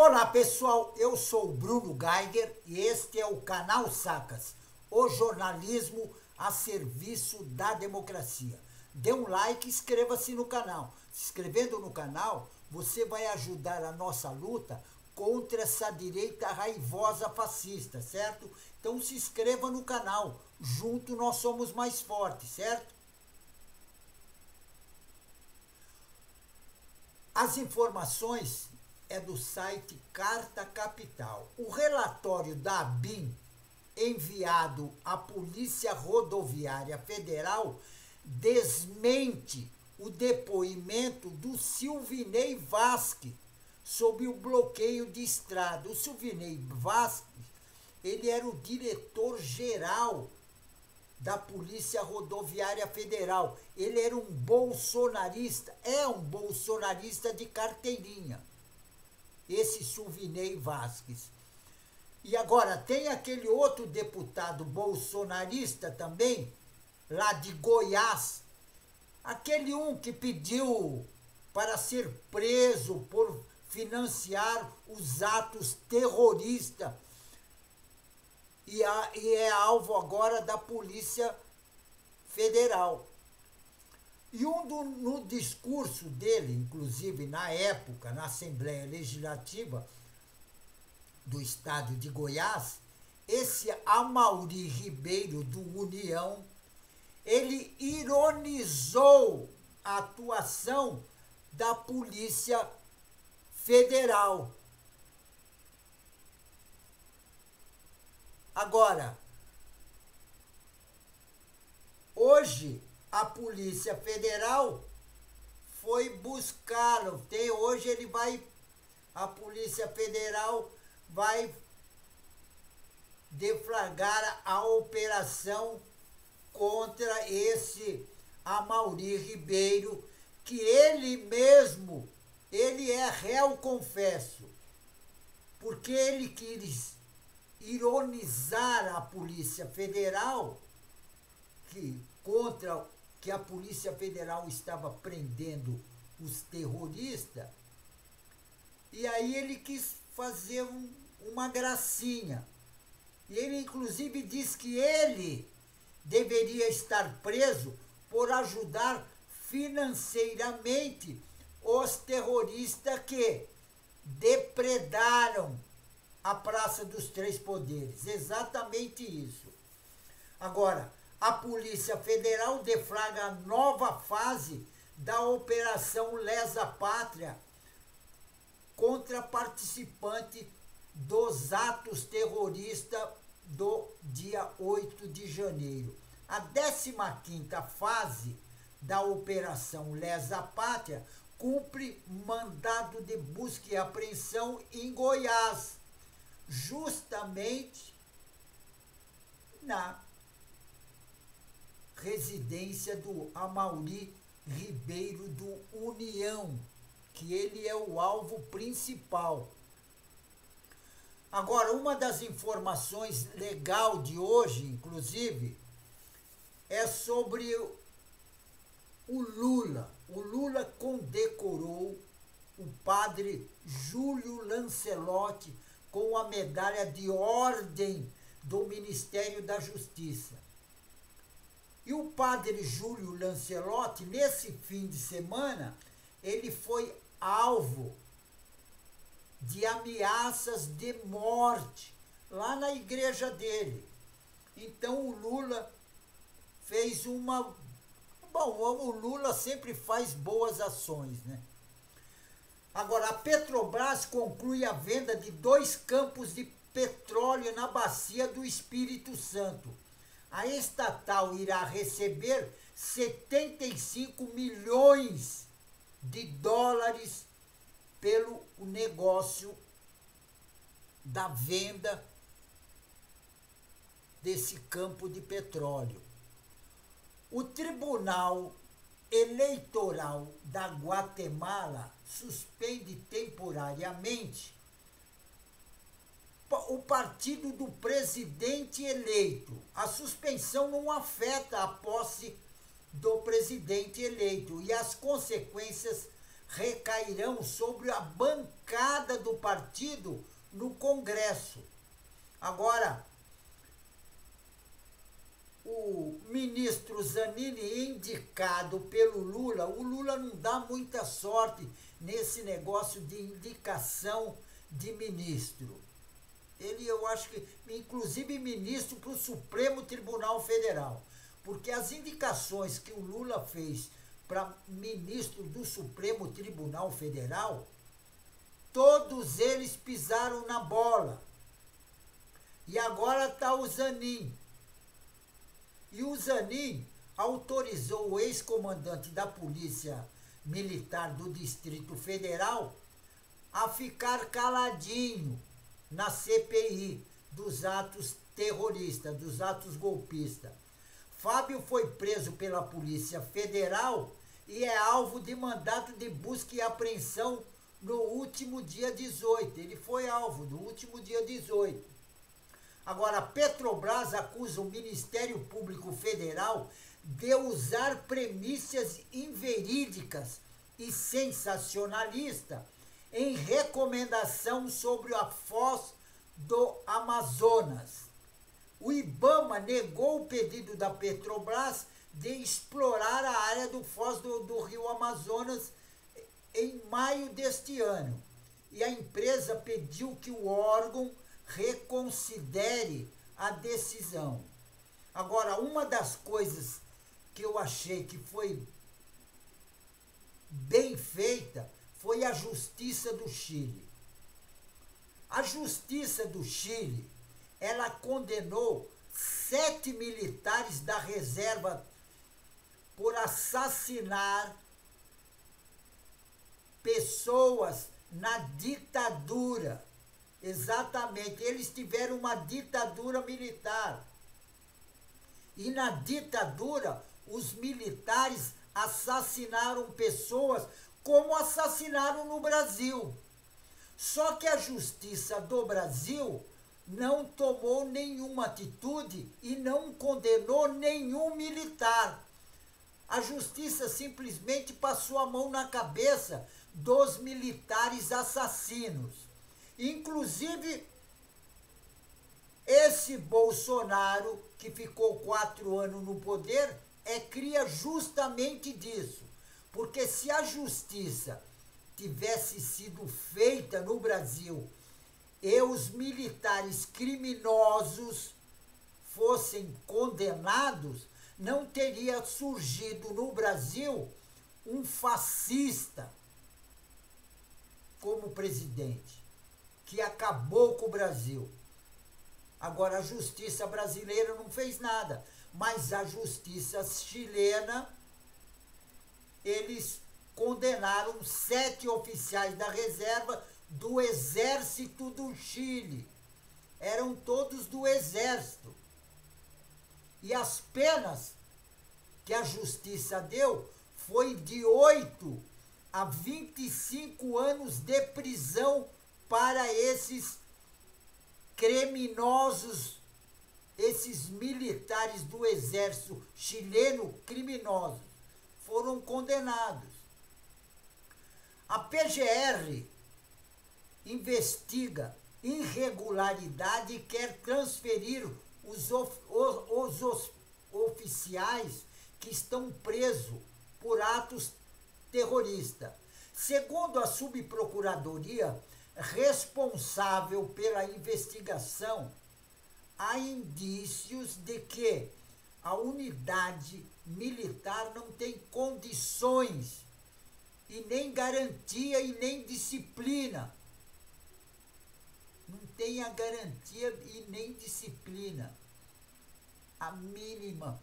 Olá pessoal, eu sou o Bruno Geiger e este é o canal Sacas, o jornalismo a serviço da democracia. Dê um like e inscreva-se no canal. Se inscrevendo no canal, você vai ajudar a nossa luta contra essa direita raivosa fascista, certo? Então se inscreva no canal, junto nós somos mais fortes, certo? As informações é do site Carta Capital. O relatório da ABIN, enviado à Polícia Rodoviária Federal, desmente o depoimento do Silvinei Vasquez sobre o bloqueio de estrada. O Silvinei Vasquez, ele era o diretor-geral da Polícia Rodoviária Federal. Ele era um bolsonarista, é um bolsonarista de carteirinha, esse Silvinei Vasquez. E agora tem aquele outro deputado bolsonarista também, lá de Goiás, aquele que pediu para ser preso por financiar os atos terroristas e é alvo agora da Polícia Federal. E no discurso dele, inclusive na época, na Assembleia Legislativa do Estado de Goiás, esse Amaury Ribeiro do União, ele ironizou a atuação da Polícia Federal. Agora, hoje a Polícia Federal foi buscá-lo. Hoje a Polícia Federal vai deflagrar a operação contra esse Amaury Ribeiro, que ele é réu confesso, porque ele quis ironizar a Polícia Federal, que a Polícia Federal estava prendendo os terroristas, e aí ele quis fazer uma gracinha. E ele, inclusive, diz que ele deveria estar preso por ajudar financeiramente os terroristas que depredaram a Praça dos Três Poderes. Exatamente isso. Agora, a Polícia Federal deflagra a nova fase da Operação Lesa Pátria contra participante dos atos terroristas do dia 8 de janeiro. A 15ª fase da Operação Lesa Pátria cumpre mandado de busca e apreensão em Goiás, justamente na residência do Amaury Ribeiro do União, que ele é o alvo principal. Agora, uma das informações legal de hoje, inclusive, é sobre o Lula. O Lula condecorou o padre Júlio Lancelotti com a medalha de ordem do Ministério da Justiça. E o padre Júlio Lancelotti, nesse fim de semana, ele foi alvo de ameaças de morte lá na igreja dele. Então o Lula fez o Lula sempre faz boas ações, né? Agora, a Petrobras conclui a venda de 2 campos de petróleo na bacia do Espírito Santo. A estatal irá receber 75 milhões de dólares pelo negócio da venda desse campo de petróleo. O Tribunal Eleitoral da Guatemala suspende temporariamente o partido do presidente eleito. A suspensão não afeta a posse do presidente eleito e as consequências recairão sobre a bancada do partido no Congresso. Agora, o ministro Zanin, indicado pelo Lula, o Lula não dá muita sorte nesse negócio de indicação de ministro. Ele, eu acho que, inclusive ministro para o Supremo Tribunal Federal, porque as indicações que o Lula fez para ministro do Supremo Tribunal Federal, todos eles pisaram na bola. E agora está o Zanin. E o Zanin autorizou o ex-comandante da Polícia Militar do Distrito Federal a ficar caladinho na CPI dos atos terroristas, dos atos golpistas. Fábio foi preso pela Polícia Federal e é alvo de mandato de busca e apreensão no último dia 18. Ele foi alvo no último dia 18. Agora, a Petrobras acusa o Ministério Público Federal de usar premissas inverídicas e sensacionalistas em recomendação sobre a foz do Amazonas. O IBAMA negou o pedido da Petrobras de explorar a área do foz do rio Amazonas em maio deste ano. E a empresa pediu que o órgão reconsidere a decisão. Agora, uma das coisas que eu achei que foi bem feita foi a Justiça do Chile. A Justiça do Chile, ela condenou 7 militares da reserva por assassinar pessoas na ditadura. Exatamente, eles tiveram uma ditadura militar. E na ditadura, os militares assassinaram pessoas como assassinaram no Brasil. Só que a Justiça do Brasil não tomou nenhuma atitude e não condenou nenhum militar. A Justiça simplesmente passou a mão na cabeça dos militares assassinos. Inclusive, esse Bolsonaro, que ficou 4 anos no poder, cria justamente disso. Porque se a justiça tivesse sido feita no Brasil e os militares criminosos fossem condenados, não teria surgido no Brasil um fascista como presidente, que acabou com o Brasil. Agora, a justiça brasileira não fez nada, mas a justiça chilena, eles condenaram 7 oficiais da reserva do Exército do Chile. Eram todos do Exército. E as penas que a justiça deu foi de 8 a 25 anos de prisão para esses criminosos, esses militares do exército chileno criminosos, foram condenados. A PGR investiga irregularidade e quer transferir os oficiais que estão presos por atos terroristas. Segundo a subprocuradoria responsável pela investigação, há indícios de que a unidade militar não tem condições e nem garantia e nem disciplina. Não tem a garantia e nem disciplina. A mínimo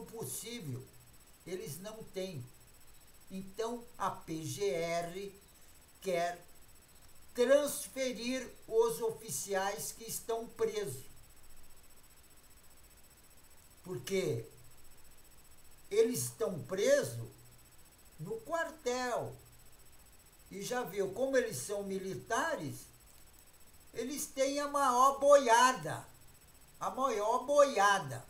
possível, eles não têm. Então, a PGR quer transferir os oficiais que estão presos. Porque eles estão presos no quartel. E já viu, como eles são militares, eles têm a maior boiada. A maior boiada.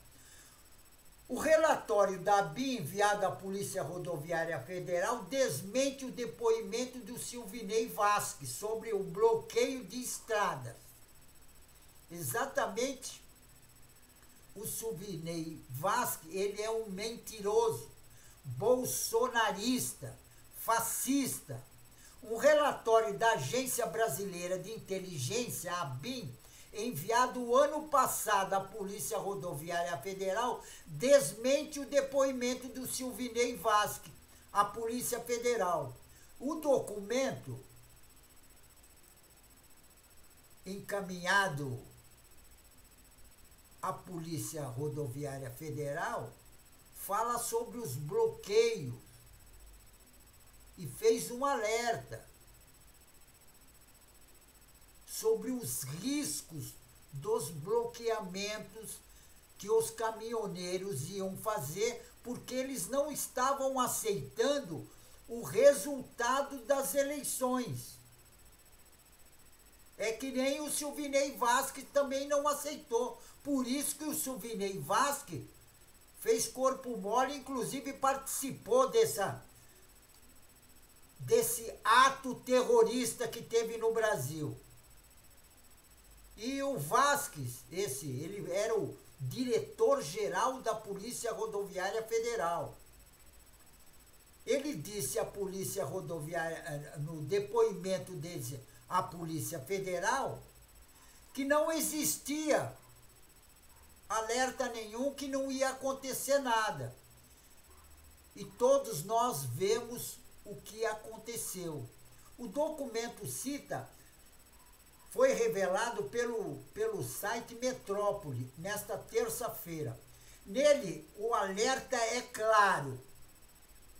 O relatório da ABIN enviado à Polícia Rodoviária Federal desmente o depoimento do Silvinei Vasquez sobre o bloqueio de estradas. Exatamente, o Silvinei Vasquez, ele é um mentiroso, bolsonarista, fascista. Um relatório da Agência Brasileira de Inteligência, a ABIN, enviado ano passado à Polícia Rodoviária Federal, desmente o depoimento do Silvinei Vasquez à Polícia Federal. O documento encaminhado à Polícia Rodoviária Federal fala sobre os bloqueios e fez um alerta sobre os riscos dos bloqueamentos que os caminhoneiros iam fazer, porque eles não estavam aceitando o resultado das eleições. É que nem o Silvinei Vasquez também não aceitou. Por isso que o Silvinei Vasquez fez corpo mole, inclusive participou desse ato terrorista que teve no Brasil. E o Vasquez, ele era o diretor-geral da Polícia Rodoviária Federal. Ele disse à Polícia Rodoviária, no depoimento dele à Polícia Federal, que não existia alerta nenhum, que não ia acontecer nada. E todos nós vemos o que aconteceu. O documento cita, foi revelado pelo site Metrópole, nesta terça-feira. Nele, o alerta é claro.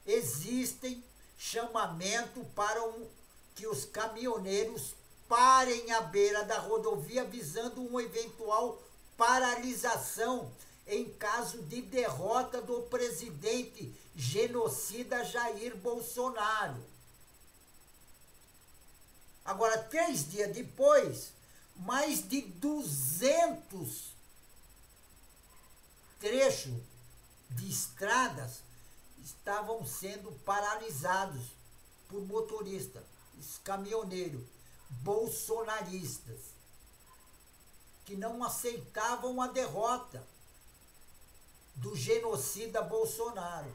Existem chamamento para que os caminhoneiros parem à beira da rodovia, visando uma eventual paralisação em caso de derrota do presidente genocida Jair Bolsonaro. Agora, 3 dias depois, mais de 200 trechos de estradas estavam sendo paralisados por motoristas, caminhoneiros, bolsonaristas, que não aceitavam a derrota do genocida Bolsonaro.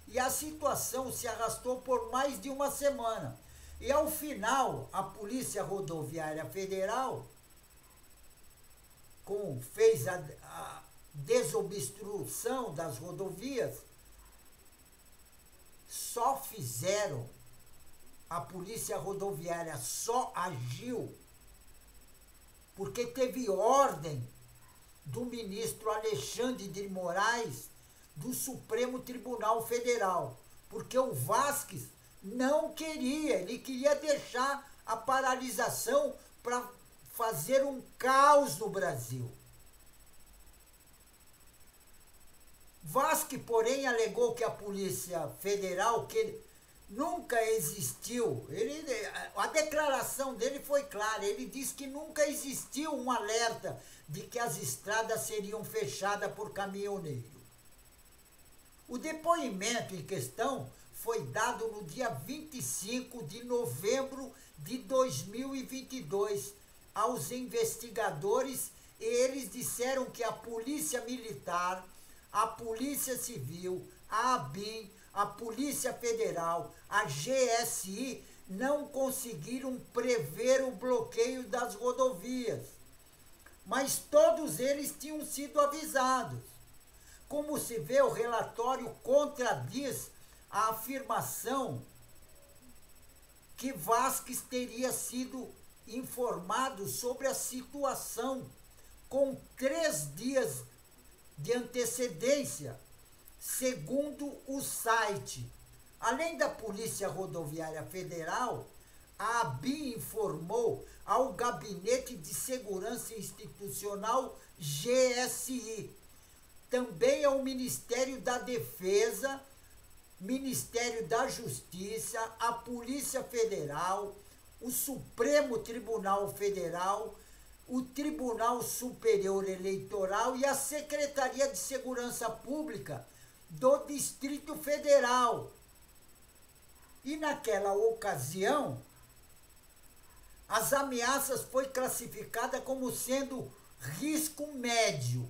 E a situação se arrastou por mais de uma semana. E, ao final, a Polícia Rodoviária Federal fez a desobstrução das rodovias. A Polícia Rodoviária só agiu porque teve ordem do ministro Alexandre de Moraes do Supremo Tribunal Federal. Porque o Vasquez não queria, ele queria deixar a paralisação para fazer um caos no Brasil. Vasquez, porém, alegou que a Polícia Federal, que nunca existiu, a declaração dele foi clara, ele disse que nunca existiu um alerta de que as estradas seriam fechadas por caminhoneiro. O depoimento em questão foi dado no dia 25 de novembro de 2022 aos investigadores, e eles disseram que a Polícia Militar, a Polícia Civil, a ABIN, a Polícia Federal, a GSI não conseguiram prever o bloqueio das rodovias, mas todos eles tinham sido avisados. Como se vê, o relatório contradiz a afirmação que Vasquez teria sido informado sobre a situação com 3 dias de antecedência, segundo o site. Além da Polícia Rodoviária Federal, a ABIN informou ao Gabinete de Segurança Institucional, GSI, também ao Ministério da Defesa, Ministério da Justiça, a Polícia Federal, o Supremo Tribunal Federal, o Tribunal Superior Eleitoral e a Secretaria de Segurança Pública do Distrito Federal. E naquela ocasião, as ameaças foi classificada como sendo risco médio,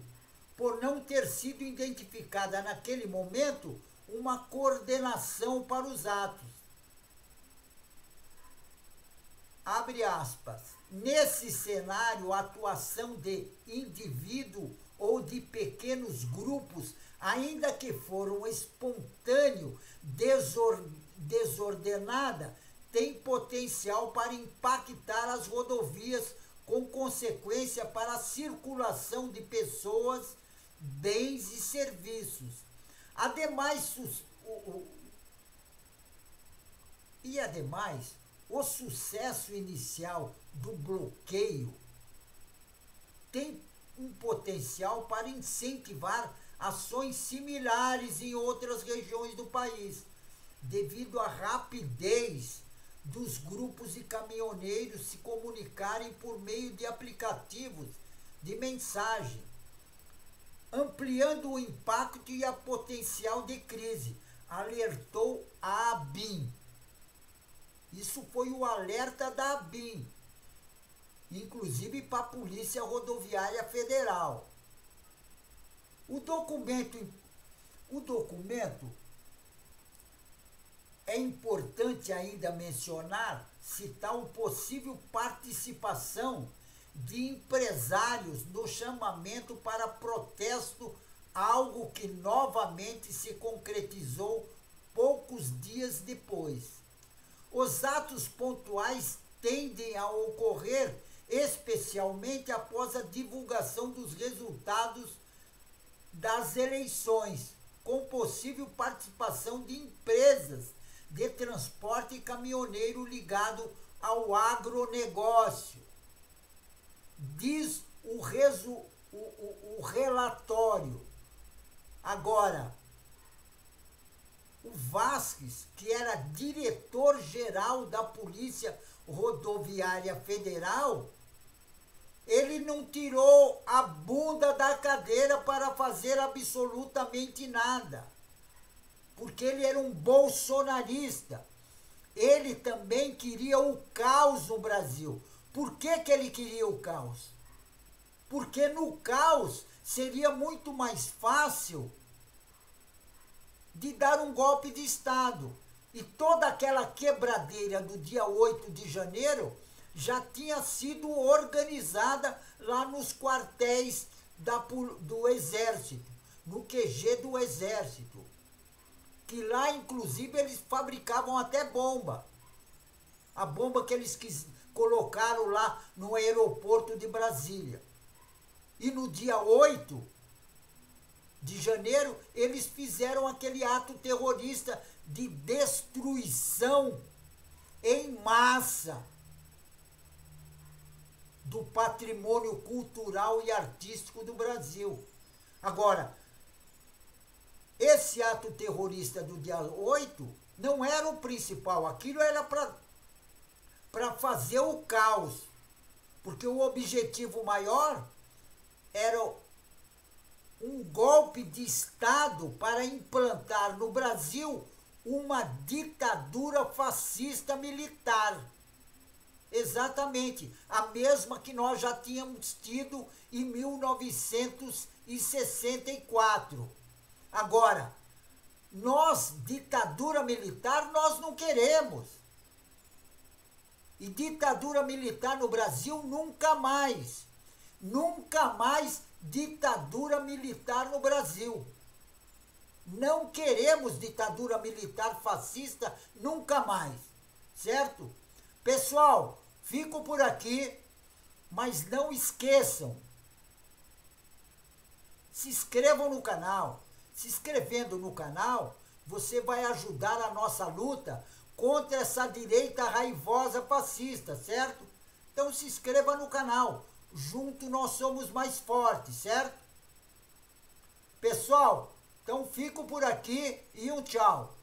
por não ter sido identificada naquele momento uma coordenação para os atos. Abre aspas. Nesse cenário, a atuação de indivíduo ou de pequenos grupos, ainda que foram espontâneo, desordenada, tem potencial para impactar as rodovias com consequência para a circulação de pessoas, bens e serviços. Ademais, o sucesso inicial do bloqueio tem um potencial para incentivar ações similares em outras regiões do país, devido à rapidez dos grupos de caminhoneiros se comunicarem por meio de aplicativos de mensagem, ampliando o impacto e a potencial de crise, alertou a ABIN. Isso foi o alerta da ABIN, inclusive para a Polícia Rodoviária Federal. O documento é importante ainda mencionar, citar uma possível participação de empresários no chamamento para protesto, algo que novamente se concretizou poucos dias depois. Os atos pontuais tendem a ocorrer especialmente após a divulgação dos resultados das eleições, com possível participação de empresas de transporte caminhoneiro ligado ao agronegócio. Diz o relatório. Agora, o Vasques, que era diretor-geral da Polícia Rodoviária Federal, ele não tirou a bunda da cadeira para fazer absolutamente nada, porque ele era um bolsonarista. Ele também queria o caos no Brasil. Por que ele queria o caos? Porque no caos seria muito mais fácil de dar um golpe de Estado. E toda aquela quebradeira do dia 8 de janeiro já tinha sido organizada lá nos quartéis do Exército, no QG do Exército. Que lá, inclusive, eles fabricavam até bomba. A bomba que eles colocaram lá no aeroporto de Brasília. E no dia 8 de janeiro, eles fizeram aquele ato terrorista de destruição em massa do patrimônio cultural e artístico do Brasil. Agora, esse ato terrorista do dia 8 não era o principal, aquilo era para fazer o caos, porque o objetivo maior era um golpe de Estado para implantar no Brasil uma ditadura fascista militar. Exatamente, a mesma que nós já tínhamos tido em 1964. Agora, nós, ditadura militar, nós não queremos. E ditadura militar no Brasil, nunca mais. Nunca mais ditadura militar no Brasil. Não queremos ditadura militar fascista, nunca mais. Certo? Pessoal, fico por aqui, mas não esqueçam. Se inscrevam no canal. Se inscrevendo no canal, você vai ajudar a nossa luta contra essa direita raivosa fascista, certo? Então se inscreva no canal. Junto nós somos mais fortes, certo? Pessoal, então fico por aqui e um tchau.